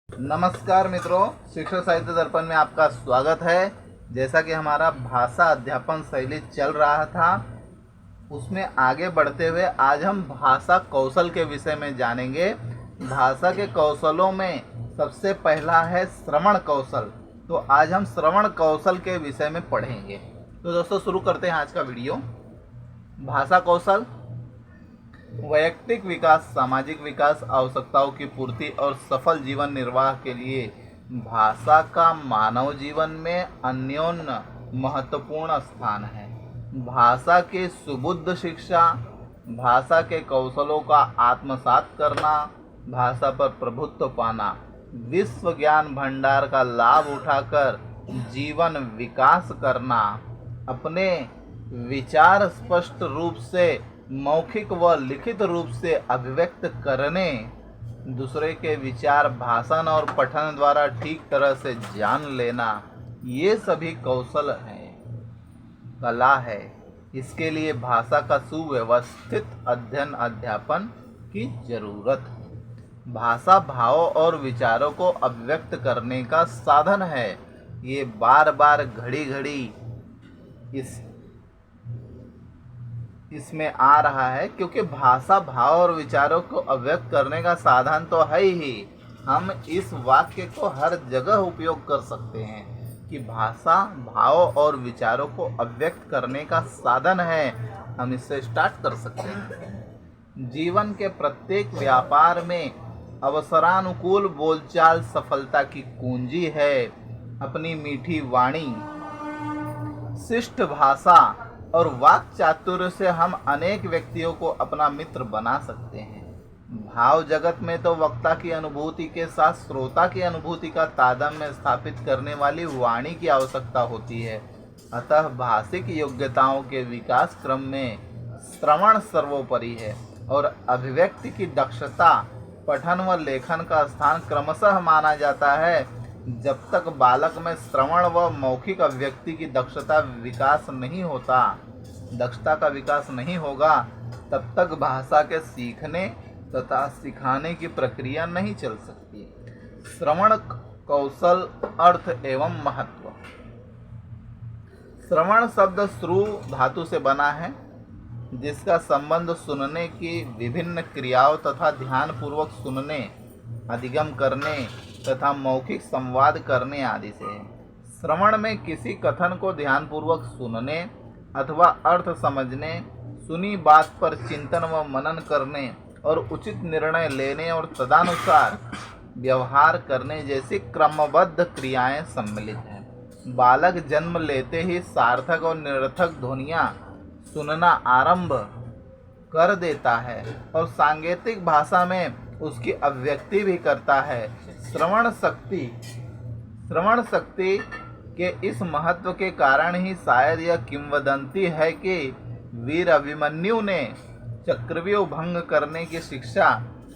नमस्कार मित्रों, शिक्षक साहित्य दर्पण में आपका स्वागत है। जैसा कि हमारा भाषा अध्यापन शैली चल रहा था, उसमें आगे बढ़ते हुए आज हम भाषा कौशल के विषय में जानेंगे। भाषा के कौशलों में सबसे पहला है श्रवण कौशल। तो आज हम श्रवण कौशल के विषय में पढ़ेंगे। तो दोस्तों, शुरू करते हैं आज का वीडियो। भाषा कौशल वैयक्तिक विकास, सामाजिक विकास, आवश्यकताओं की पूर्ति और सफल जीवन निर्वाह के लिए भाषा का मानव जीवन में अन्योन्य महत्वपूर्ण स्थान है। भाषा की सुबुद्ध शिक्षा, भाषा के कौशलों का आत्मसात करना, भाषा पर प्रभुत्व पाना, विश्व ज्ञान भंडार का लाभ उठाकर जीवन विकास करना, अपने विचार स्पष्ट रूप से मौखिक व लिखित रूप से अभिव्यक्त करने, दूसरे के विचार भाषण और पठन द्वारा ठीक तरह से जान लेना, ये सभी कौशल हैं, कला है। इसके लिए भाषा का सुव्यवस्थित अध्ययन अध्यापन की जरूरत है। भाषा भाव और विचारों को अभिव्यक्त करने का साधन है। ये बार बार घड़ी घड़ी इसमें आ रहा है, क्योंकि भाषा भाव और विचारों को अभिव्यक्त करने का साधन तो है ही। हम इस वाक्य को हर जगह उपयोग कर सकते हैं कि भाषा भाव और विचारों को अभिव्यक्त करने का साधन है। हम इससे स्टार्ट कर सकते हैं। जीवन के प्रत्येक व्यापार में अवसरानुकूल बोलचाल सफलता की कुंजी है। अपनी मीठी वाणी, शिष्ट भाषा और वाक चातुर्य से हम अनेक व्यक्तियों को अपना मित्र बना सकते हैं। भाव जगत में तो वक्ता की अनुभूति के साथ श्रोता की अनुभूति का तादात्म्य स्थापित करने वाली वाणी की आवश्यकता होती है। अतः भाषिक योग्यताओं के विकास क्रम में श्रवण सर्वोपरि है और अभिव्यक्ति की दक्षता पठन व लेखन का स्थान क्रमशः माना जाता है। जब तक बालक में श्रवण व मौखिक अभिव्यक्ति की दक्षता का विकास नहीं होगा, तब तक भाषा के सीखने तथा सिखाने की प्रक्रिया नहीं चल सकती। श्रवण कौशल अर्थ एवं महत्व। श्रवण शब्द श्रु धातु से बना है, जिसका संबंध सुनने की विभिन्न क्रियाओं तथा ध्यानपूर्वक सुनने, अधिगम करने तथा मौखिक संवाद करने आदि से है। श्रवण में किसी कथन को ध्यानपूर्वक सुनने अथवा अर्थ समझने, सुनी बात पर चिंतन व मनन करने और उचित निर्णय लेने और तदनुसार व्यवहार करने जैसी क्रमबद्ध क्रियाएं सम्मिलित हैं। बालक जन्म लेते ही सार्थक और निरर्थक ध्वनियाँ सुनना आरंभ कर देता है और सांकेतिक भाषा में उसकी अभिव्यक्ति भी करता है। श्रवण शक्ति के इस महत्व के कारण ही शायद यह किंवदंती है कि वीर अभिमन्यु ने चक्रव्यूह भंग करने की शिक्षा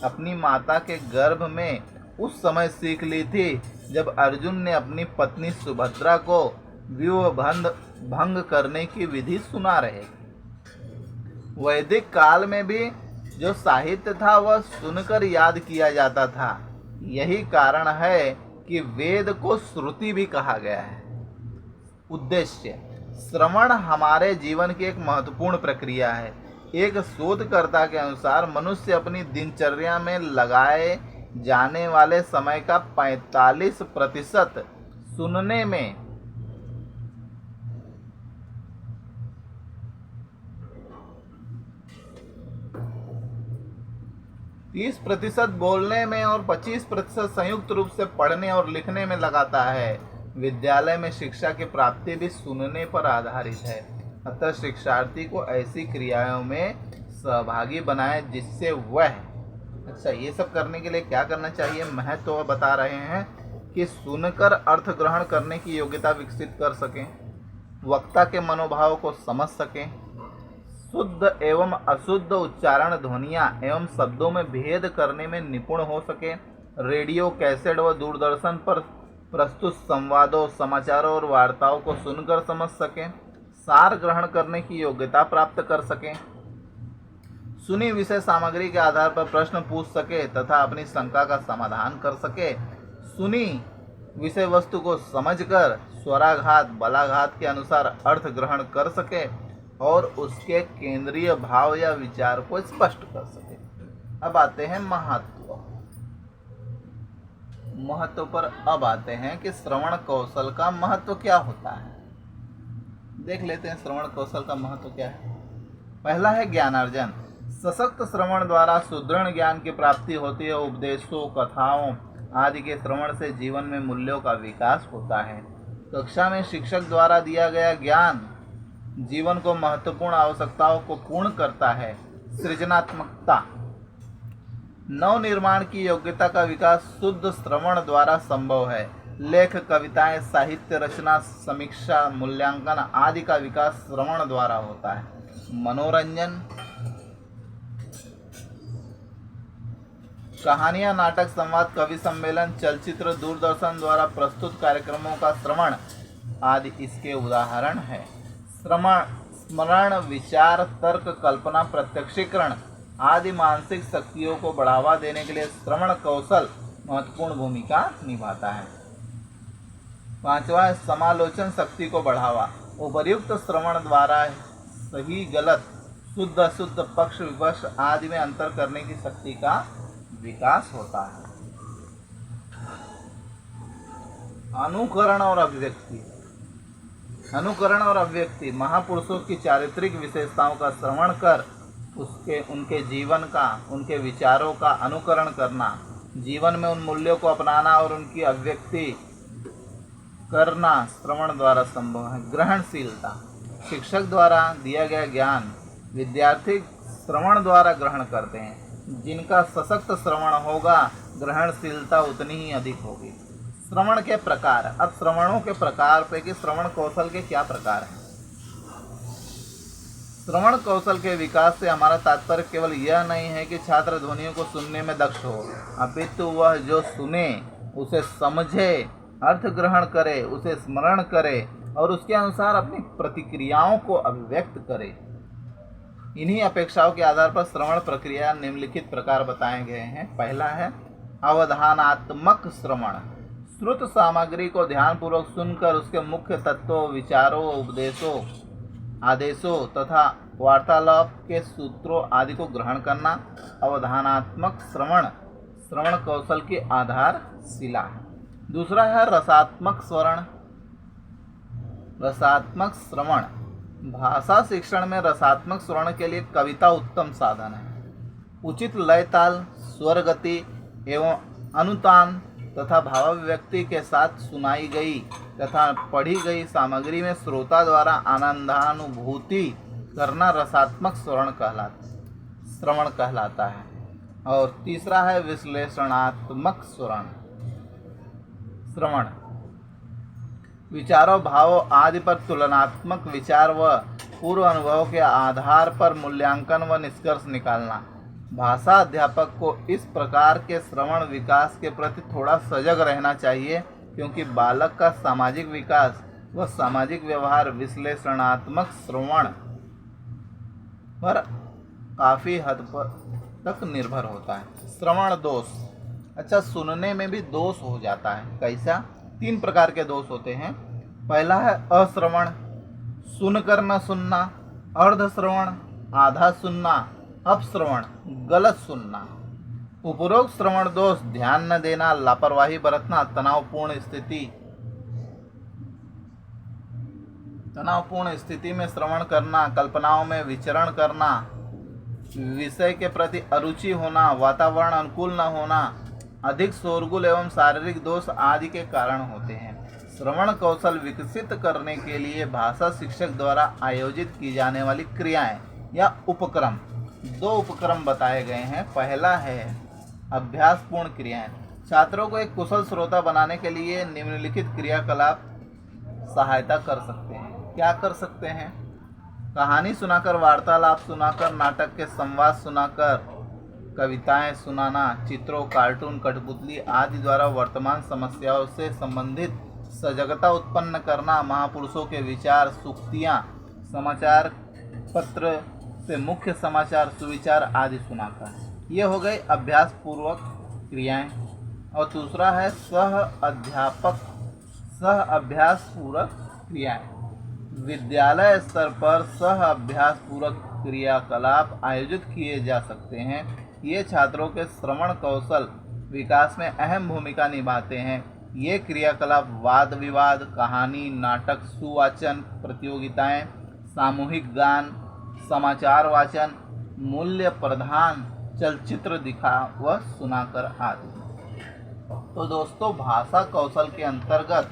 अपनी माता के गर्भ में उस समय सीख ली थी, जब अर्जुन ने अपनी पत्नी सुभद्रा को व्यूह भंग करने की विधि सुना रहे। वैदिक काल में भी जो साहित्य था वह सुनकर याद किया जाता था। यही कारण है कि वेद को श्रुति भी कहा गया है। उद्देश्य: श्रवण हमारे जीवन की एक महत्वपूर्ण प्रक्रिया है। एक शोधकर्ता के अनुसार मनुष्य अपनी दिनचर्या में लगाए जाने वाले समय का 45% सुनने में, 30% बोलने में और 25% संयुक्त रूप से पढ़ने और लिखने में लगाता है। विद्यालय में शिक्षा की प्राप्ति भी सुनने पर आधारित है। अतः शिक्षार्थी को ऐसी क्रियाओं में सहभागी बनाए जिससे वह ये सब करने के लिए क्या करना चाहिए, महत्व तो बता रहे हैं कि सुनकर अर्थ ग्रहण करने की योग्यता विकसित कर सकें, वक्ता के मनोभाव को समझ सकें, शुद्ध एवं अशुद्ध उच्चारण, ध्वनियाँ एवं शब्दों में भेद करने में निपुण हो सके, रेडियो, कैसेट व दूरदर्शन पर प्रस्तुत संवादों, समाचारों और वार्ताओं को सुनकर समझ सकें, सार ग्रहण करने की योग्यता प्राप्त कर सकें, सुनी विषय सामग्री के आधार पर प्रश्न पूछ सके तथा अपनी शंका का समाधान कर सके, सुनी विषय वस्तु को समझकर स्वराघात बलाघात के अनुसार अर्थ ग्रहण कर सके और उसके केंद्रीय भाव या विचार को स्पष्ट कर सके। अब आते हैं महत्व पर अब आते हैं कि श्रवण कौशल का महत्व क्या होता है। देख लेते हैं श्रवण कौशल का महत्व क्या है। पहला है ज्ञानार्जन। सशक्त श्रवण द्वारा सुदृढ़ ज्ञान की प्राप्ति होती है। उपदेशों कथाओं आदि के श्रवण से जीवन में मूल्यों का विकास होता है। कक्षा में शिक्षक द्वारा दिया गया ज्ञान जीवन को महत्वपूर्ण आवश्यकताओं को पूर्ण करता है। सृजनात्मकता। नव निर्माण की योग्यता का विकास शुद्ध श्रवण द्वारा संभव है। लेख कविताएं साहित्य रचना समीक्षा मूल्यांकन आदि का विकास श्रवण द्वारा होता है। मनोरंजन। कहानियां नाटक संवाद कवि सम्मेलन चलचित्र दूरदर्शन द्वारा प्रस्तुत कार्यक्रमों का श्रवण आदि इसके उदाहरण है। स्मरण विचार तर्क कल्पना प्रत्यक्षीकरण आदि मानसिक शक्तियों को बढ़ावा देने के लिए श्रवण कौशल महत्वपूर्ण भूमिका निभाता है। पांचवा है समालोचन शक्ति को बढ़ावा। उपर्युक्त श्रवण द्वारा सही गलत शुद्ध अशुद्ध पक्ष विपक्ष आदि में अंतर करने की शक्ति का विकास होता है। अनुकरण और अभिव्यक्ति। अनुकरण और अभिव्यक्ति महापुरुषों की चारित्रिक विशेषताओं का श्रवण कर उनके जीवन का उनके विचारों का अनुकरण करना, जीवन में उन मूल्यों को अपनाना और उनकी अभिव्यक्ति करना श्रवण द्वारा संभव है। ग्रहणशीलता। शिक्षक द्वारा दिया गया ज्ञान विद्यार्थी श्रवण द्वारा ग्रहण करते हैं। जिनका सशक्त श्रवण होगा ग्रहणशीलता उतनी ही अधिक होगी। श्रवण के प्रकार। अब श्रवणों के प्रकार पे कि श्रवण कौशल के क्या प्रकार हैं। श्रवण कौशल के विकास से हमारा तात्पर्य केवल यह नहीं है कि छात्र ध्वनियों को सुनने में दक्ष हो, अपितु वह जो सुने उसे समझे, अर्थ ग्रहण करे, उसे स्मरण करे और उसके अनुसार अपनी प्रतिक्रियाओं को अभिव्यक्त करे। इन्हीं अपेक्षाओं के आधार पर श्रवण प्रक्रिया निम्नलिखित प्रकार बताए गए हैं। पहला है अवधानात्मक श्रवण। श्रुत सामग्री को ध्यानपूर्वक सुनकर उसके मुख्य तत्वों विचारों उपदेशों आदेशों तथा वार्तालाप के सूत्रों आदि को ग्रहण करना अवधानात्मक श्रवण श्रवण कौशल की आधारशिला है। दूसरा है रसात्मक श्रवण। भाषा शिक्षण में रसात्मक श्रवण के लिए कविता उत्तम साधन है। उचित लय ताल स्वर गति एवं अनुतान तथा भावाभिव्यक्ति के साथ सुनाई गई तथा पढ़ी गई सामग्री में श्रोता द्वारा आनंदानुभूति करना रसात्मक श्रवण कहलाता है। और तीसरा है विश्लेषणात्मक श्रवण। विचारों भावों आदि पर तुलनात्मक विचार व पूर्व अनुभव के आधार पर मूल्यांकन व निष्कर्ष निकालना। भाषा अध्यापक को इस प्रकार के श्रवण विकास के प्रति थोड़ा सजग रहना चाहिए, क्योंकि बालक का सामाजिक विकास व सामाजिक व्यवहार विश्लेषणात्मक श्रवण पर काफ़ी हद तक निर्भर होता है। श्रवण दोष। अच्छा, सुनने में भी दोष हो जाता है। कैसा? 3 प्रकार के दोष होते हैं। पहला है अश्रवण, सुनकर न सुनना। अर्ध श्रवण, आधा सुनना। अपश्रवण, गलत सुनना। उपरोक्त श्रवण दोष ध्यान न देना, लापरवाही बरतना, तनावपूर्ण स्थिति में श्रवण करना, कल्पनाओं में विचरण करना, विषय के प्रति अरुचि होना, वातावरण अनुकूल न होना, अधिक शोरगुल एवं शारीरिक दोष आदि के कारण होते हैं। श्रवण कौशल विकसित करने के लिए भाषा शिक्षक द्वारा आयोजित की जाने वाली क्रियाएं या उपक्रम, 2 उपक्रम बताए गए हैं। पहला है अभ्यासपूर्ण क्रियाएं। छात्रों को एक कुशल श्रोता बनाने के लिए निम्नलिखित क्रियाकलाप सहायता कर सकते हैं। क्या कर सकते हैं? कहानी सुनाकर, वार्तालाप सुनाकर, नाटक के संवाद सुनाकर, कविताएं सुनाना, चित्रों कार्टून कठपुतली आदि द्वारा वर्तमान समस्याओं से संबंधित सजगता उत्पन्न करना, महापुरुषों के विचार सूक्तियाँ, समाचार पत्र से मुख्य समाचार सुविचार आदि सुनाकर। ये हो गए अभ्यास पूर्वक क्रियाएं। और दूसरा है सह अभ्यास पूरक क्रियाएं। विद्यालय स्तर पर सह अभ्यास पूरक क्रियाकलाप आयोजित किए जा सकते हैं। ये छात्रों के श्रवण कौशल विकास में अहम भूमिका निभाते हैं। ये क्रियाकलाप वाद विवाद, कहानी, नाटक, सुवाचन प्रतियोगिताएं, सामूहिक गान, समाचार वाचन, मूल्य प्रधान चलचित्र दिखा व सुनाकर आदि। तो दोस्तों, भाषा कौशल के अंतर्गत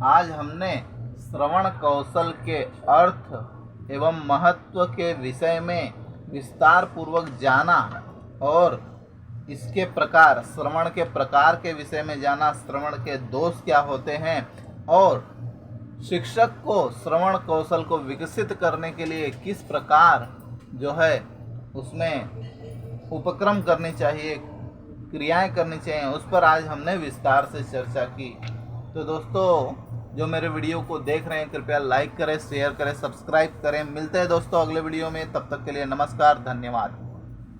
आज हमने श्रवण कौशल के अर्थ एवं महत्व के विषय में विस्तार पूर्वक जाना और इसके प्रकार, श्रवण के प्रकार के विषय में जाना, श्रवण के दोष क्या होते हैं और शिक्षक को श्रवण कौशल को विकसित करने के लिए किस प्रकार जो है उसमें उपक्रम करने चाहिए, क्रियाएं करनी चाहिए, उस पर आज हमने विस्तार से चर्चा की। तो दोस्तों, जो मेरे वीडियो को देख रहे हैं कृपया लाइक करें, शेयर करें, सब्सक्राइब करें। मिलते हैं दोस्तों अगले वीडियो में, तब तक के लिए नमस्कार, धन्यवाद।